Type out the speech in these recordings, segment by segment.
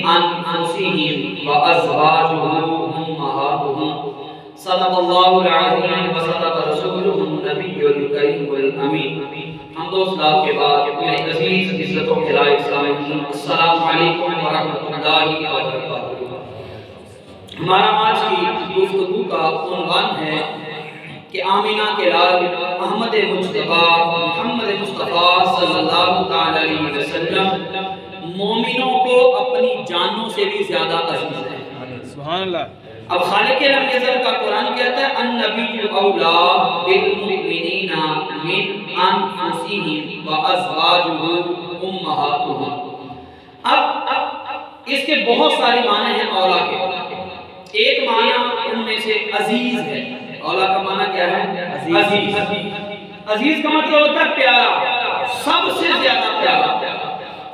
अनफुसिहिम व अज़वाजुहुम उम्महातुहुम सल्लल्लाहु अलैहि व सल्लम रसूलुहुन नबियुल करीमुल अमीन। हम दो सलात के बाद मेरे अजीज इज्जतों के लायक सामीन, अस्सलामु अलैकुम व रहमतुल्लाहि व बरकातुहू। हमारा आज की गुफ्तगू का उन्वान है कि आमीना के लाल अहमद मुस्तफा मोहम्मद मुस्तफा सल्लल्लाहु अलैहि वसल्लम मोमिनों को अपनी जानों से भी ज्यादा अजीज है। सुभान अल्लाह। अब खालिक लम यज़ल का कुरान कहता है अन्नबिय्यु औला बिल मुमिनीना मिन अनफुसिहिम व अज़वाजुहु उम्महातुहुम। अब इसके बहुत सारे माने हैं औला के। एक माना उनमें से अजीज है। औला का माना क्या है? अजीज। अजीज का मतलब होता है प्यारा, सबसे ज्यादा प्यारा।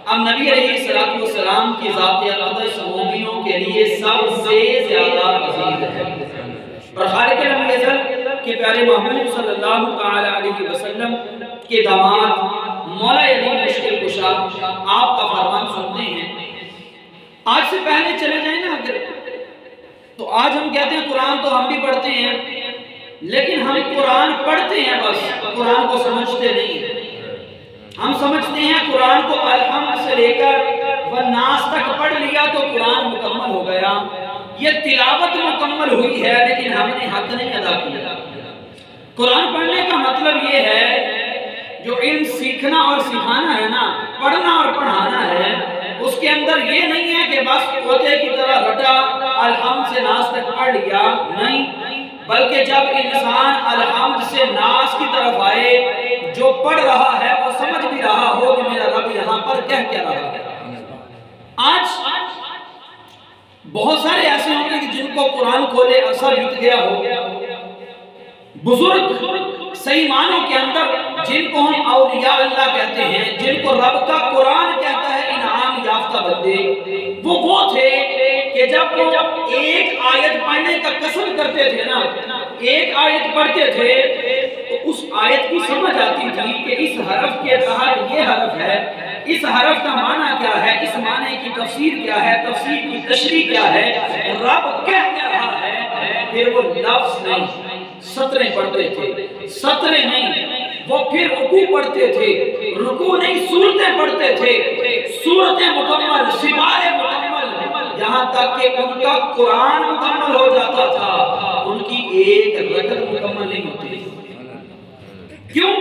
अब नबी अलैहिस्सलातु वस्सलाम की ज़ात अक़दस मोमिनों के लिए सबसे ज्यादा अजीज है। और खालिक लम यज़ल के प्यारे महबूब सल्लल्लाहु तआला अलैहि वसल्लम के दामाद मौला अली मुश्किल कुशा आपका फरमान सुनते हैं। आज से पहले चले जाए ना अगर, तो आज हम कहते हैं कुरान तो हम भी पढ़ते हैं, लेकिन हम कुरान पढ़ते हैं बस, कुरान को समझते नहीं हैं। हम समझते हैं कुरान को अलहम्द से लेकर व नास तक पढ़ लिया तो कुरान मुकम्मल हो गया, ये तिलावत मुकम्मल हुई है, लेकिन हमने हक नहीं अदा किया। कुरान पढ़ने का मतलब ये है जो इल्म सीखना और सिखाना है ना, पढ़ना और पढ़ाना है, उसके अंदर ये नहीं है कि बस तोते की तरह रटा अलहम्द से नास तक पढ़ लिया, नहीं, बल्कि जब इंसान अलहम्द से नास की तरफ आए, जो पढ़ रहा है वो समझ भी रहा हो कि मेरा रब यहाँ पर कह क्या रहा है। आज बहुत सारे ऐसे होंगे कि जिनको कुरान खोले असर बीत गया हो, बुजुर्ग सही मानों के अंदर जिनको हम औलिया अल्लाह कहते हैं, जिनको रब का कुरान कहता है इनाम याफ्ता बंदे, वो थे कि जब एक आयत पढ़ने का कसम करते थे ना, एक आयत पढ़ते थे तो उस आयत की समझ आती थी कि इस हरफ के तहत ये हरफ है, इस हरफ का माना क्या है, इस माने की तफसीर क्या है, तफसीर की तशरीह क्या है, रब कह क्या रहा है। फिर वो लफ्ज़ नहीं सतरें पढ़ते थे, सतरें नहीं वो फिर रुकू पढ़ते थे, रुकू नहीं सूरतें पढ़ते थे, सूरतें मुकम्मल, सिवारे मुकम्मल, यहाँ तक कि उनका कुरान मुकम्मल हो जाता था, उनकी एक रकअत मुकम्मल नहीं होती। क्यों?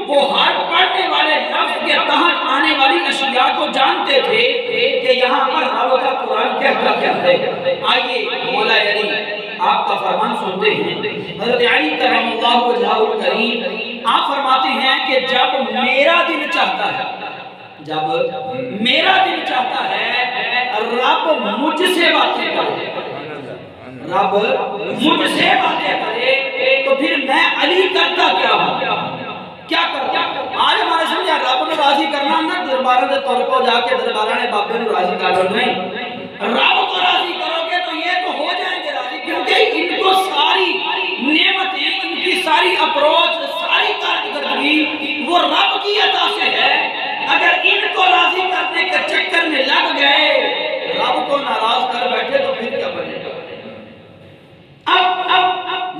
वो हर पढ़ने वाले लफ्ज़ के तहत आने वाली अशिया को जानते थे कि यहाँ पर रब का कुरान कहता क्या है। आइए मौला अली आपका फरमान सुनते हैं। हज़रत अली करमल्लाहु वजहुल करीम आप फरमाते हैं कि जब मेरा दिल चाहता है, जब मेरा दिल चाहता है रब मुझसे बातें करे, रब मुझसे बातें करे, तो फिर मैं अली करता क्या हूँ, क्या करता? आज हमारे समझा रब ने राजी करना ना दरबार के तौर पर जाके दरबार ने बाबे ने राजी कर लो, नहीं, रब को राजी करोगे तो ये तो हो जाएंगे राजी, क्योंकि इनको सारी नेमतें, इनकी सारी अप्रोच, सारी कारकर्दगी वो रब की अता से है। अगर इनको राजी करने के चक्कर में लग गए, रब को नाराज कर बैठे तो फिर क्या बनेगा। अब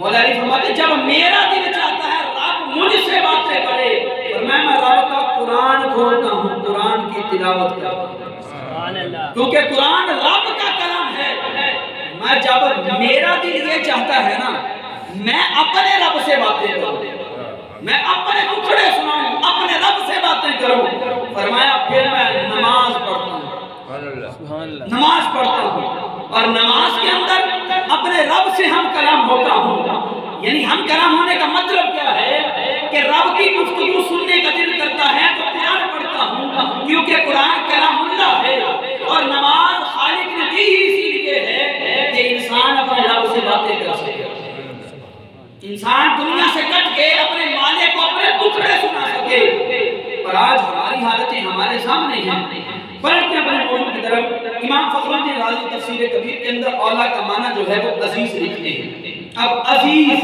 मौला अली फरमाते जब मेरा दिल चाहता है रब मुझसे बातें करे, और मैं रब का कुरान खोलता हूँ, कुरान की तिलावत करता हूँ, क्योंकि कुरान रब का कलाम है। मैं जब मेरा दिल ये चाहता है ना, मैं अपने रब से बातें करूँ, मैं अपने टुकड़े सुनाऊं, अपने रब से बातें करूं। फरमाया फिर मैं नमाज पढ़ता हूँ, नमाज पढ़ता हूँ, और नमाज के अंदर अपने रब से हम कलाम होता हूँ। यानी हम कलाम होने का मतलब क्या है कि रब की गुफ्तगू सुनने का दिल करता है तो कुरान पढ़ता हूँ, क्योंकि कुरान कलामुल्लाह है, और नमाज खालिक ने दी ही इसीलिए है कि इंसान अपने रब से बातें कर सके, इंसान दुनिया से कट के अपने मालिक को अपने टुकड़े सुना सके। पर आज हमारी हालतें हमारे सामने हैं। पलटते अपने मौजूद की तरफ, इमाम फखरुद्दीन राज़ी तफसीर कबीर के अंदर औला का माना जो है वो अजीज लिखते हैं। अब अजीज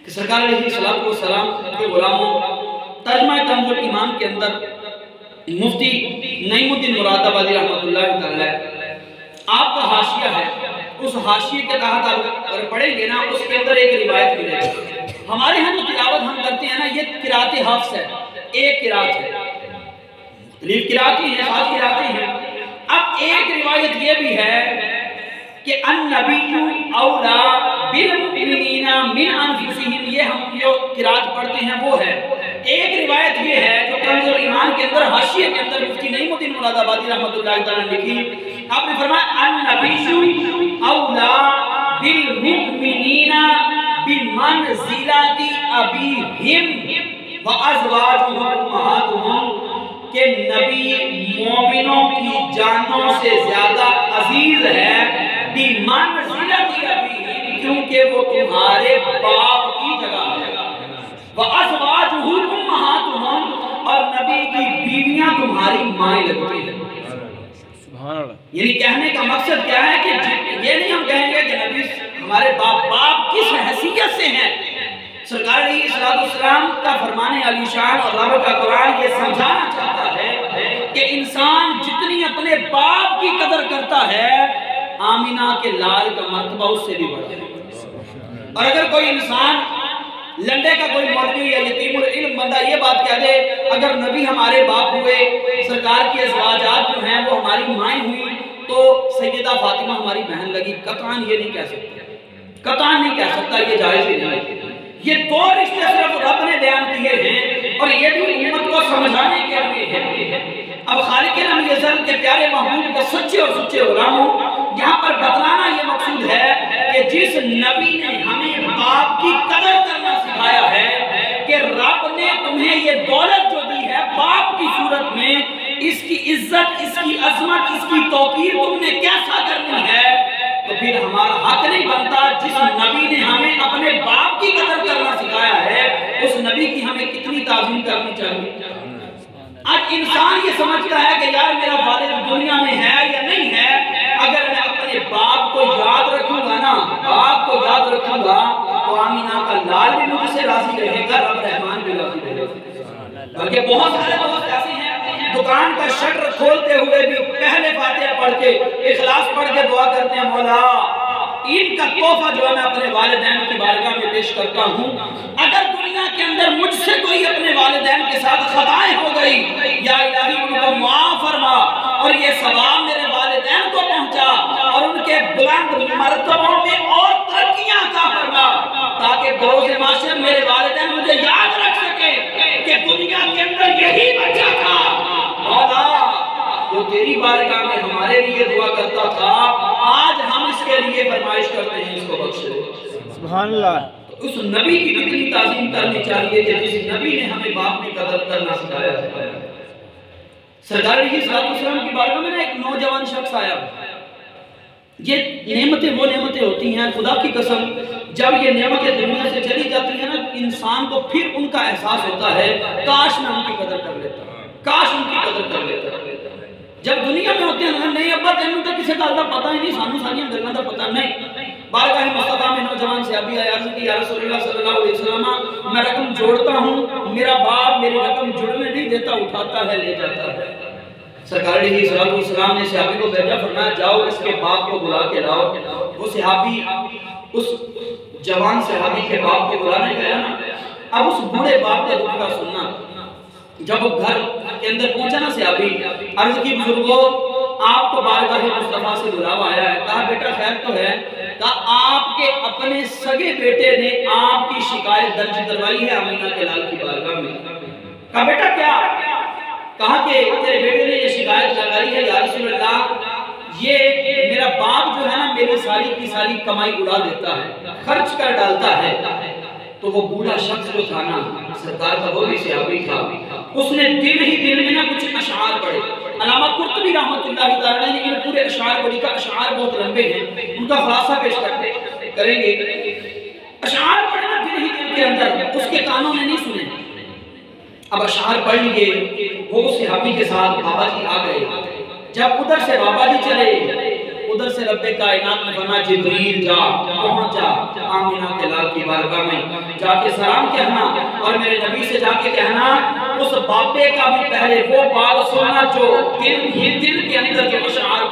कि सरकार अलैहिस्सलातु वस्सलाम के गुलामों, तर्जुमा कंजुल ईमान के अंदर मुफ्ती नईमुद्दीन मुरादाबादी रहमतुल्लाह उस हाशिए के तहत अगर पढ़ेंगे ना, उसके अंदर एक रिवायत मिलेगी। हमारे यहाँ जो तिलावत हम करते हैं ना, ये किराते हफ्स है, एक किरात है, मुख्तलिफ किरातें हैं, 7 किरातें हैं। अब एक रिवायत ये भी है कि अन्नबिय्यु औला बिल मुमिनीना मिन अनफुसिहिम, ये हम जो किरात पढ़ते हैं वो है। एक रिवायत ये है जो कंज़ुल ईमान के अंदर हाशिए के अंदर मुफ्ती नईमुद्दीन मुरादाबादी रहमतुल्लाह तआला ने लिखी। आपने फरमाया अन्नबिय्यु औला बिल मुमिनीना बिमंज़िलति अबीहिम व अज़वाजुहुम उम्महातुहुम, के नबी मोमिनों की जानों से ज्यादा अजीज है बिमंज़िलति अबीहिम, क्योंकि वो तुम्हारे बाप की जगह है। व अज़वाजुहुम उम्महातुहुम, और नबी की बीवियां तुम्हारी माएं लगती हैं। यानी कहने का मकसद क्या है कि ये नहीं हम कहेंगे कि नबी हमारे बाप किस हैसियत से हैं। सरकार अलैहिस्सलाम का फरमाने अलीशान और रब का कुरान ये समझाना चाहता है कि इंसान जितनी अपने बाप की कदर करता है, आमिना के लाल का मर्तबा उससे भी बढ़ता है। और अगर कोई इंसान लंडे का कोई मौलवी या यतीमुल इल्म बंदा ये बात कह दे अगर नबी हमारे बाप हुए, सरकार की अज़वाजात जो हैं वो हमारी माएँ हुई, तो सैयदा फातिमा हमारी बहन लगी, कतआन ये नहीं कह सकता, कतआन नहीं कह सकता, ये जायज़ ही नहीं। ये 2 रिश्ते सिर्फ रब ने बयान किए हैं और ये भी उम्मत को समझाने के लिए है। अब खालिक रब अज़ल के प्यारे महबूब के सच्चे और सच्चे गुलामों, यहाँ पर बतलाना ये मकसूद है कि जिस नबी ने हमें बाप की कदर करना सिखाया है, कि रब ने तुम्हें ये दौलत जो दी है बाप की सूरत में, इसकी इज्जत, इसकी अजमत, इसकी तौकीर तुमने कैसा करनी है, तो फिर हमारा हक नहीं बनता जिस नबी ने हमें अपने बाप की कदर करना सिखाया है, उस नबी की हमें कितनी ताज़ीम करनी चाहिए। आज इंसान ये समझता है कि यार मेरा वालिद दुनिया में है या नहीं है, अगर मैं अपने बाप को याद रखूंगा ना, बाप को याद रखूंगा, तो आमीना का लाल भी मुझसे राजी रहेगा, रब रहमान भी राजी रहेगा। बल्कि बहुत सारे दोस्त ऐसे हैं दुकान का शटर खोलते हुए भी पहले फातिहा पढ़ के, इखलास पढ़ के दुआ करते हैं, मौला इनका तोहफा जो है मैं अपने वालिदैन की बारगाह में पेश करता हूँ। अगर दुनिया के अंदर मुझसे कोई अपने वालिदैन के साथ खताएं हो गई, या इलाही उनको माफ फरमा और ये सवाब मेरे वालिदैन को पहुंचा और उनके बुलंद मर्तबों में और तरक्कियां अता फरमा, ताकि बरोज़ माशर मेरे वालिदैन मुझे याद रख सके कि दुनिया के अंदर यही बच्चा था मौला जो तेरी बारगाह में हमारे लिए दुआ करता था, आज हम इसके लिए फरमाइश करते हैं, इसको बख्श दे। सुभान अल्लाह। तो उस नबी की कितनी ताज़ीम करनी चाहिए कि जिस नबी ने हमें बाप की कदर करना सिखाया है। सरदार अलैहिस्सलाम की बारगाह में ना एक नौजवान शख्स आया। ये नेमतें वो नेमतें होती हैं, खुदा की कसम, जब ये नेमतें दुनिया से चली जाती हैं ना, इंसान को फिर उनका एहसास होता है काश मैं उनकी कदर कर लेता, काश उनकी कदर कर लेता। जब दुनिया में होते हैं नहीं अब्बा तेन तो किसी गल का पता ही नहीं, सानू सारियां गल्लां दा पता नहीं। बारगाह मुस्तफा में नौजवान सहाबी आया, अर्ज़ की या रसूलल्लाह सल्लल्लाहु अलैहि वसल्लम, मैं रकम जोड़ता हूँ, मेरा बाप मेरी रकम जुड़ने नहीं देता, उठाता है ले जाता है। सरकार अलैहिस्सलाम ने सहाबी को भेजा, फरमाया जाओ इसके बाप को बुला के लाओ। वो सहाबी उस जवान सहाबी के बाप को बुलाने गया ना, अब उस बूढ़े बाप का दुख का सुनना, जब वो घर के अंदर पहुंचा ना सहाबी, अर्ज़ की बुजुर्गों आपको बारगाह मुस्तफा से बुलावा आया है। कहा बेटा खैर तो है, कहा आपके अपने सगे बेटे ने आपकी शिकायत दर्ज करवाई है आमीना के लाल की बारगाह में। कहा बेटा क्या? कहा कि तेरे बेटे ने ये शिकायत लगाई है या रसूल अल्लाह, ये मेरा बाप जो है ना मेरी सारी की सारी कमाई उड़ा देता है, खर्च कर डालता है। तो वो बूढ़ा शख्स जो था ना, सरकार का वो भी सहाबी था, उसने दिन ही दिन में ना कुछ अशआर पढ़े। अल्लामा कुर्तुबी रहमतुल्लाह तआला ने इन पूरे अशआर को लिखा, अशआर बहुत लंबे हैं, उनका खुलासा पेश करेंगे। अशआर पढ़ना दिन ही दिन के अंदर, उसके कानों ने नहीं सुने। अब अशआर पढ़ लिए, वो सहाबी के साथ बाबा जी आ गए। जब उधर से बाबा जी चले, उधर से रब्बे कायनात ने फरमाया जिब्रील जा, पहुंच जा आमीना के लाल की बारगाह में, जाके सलाम कहना और मेरे नबी से जाके कहना उस बाबे का भी पहले वो बात सुनना जो दिल के अंदर के अशआर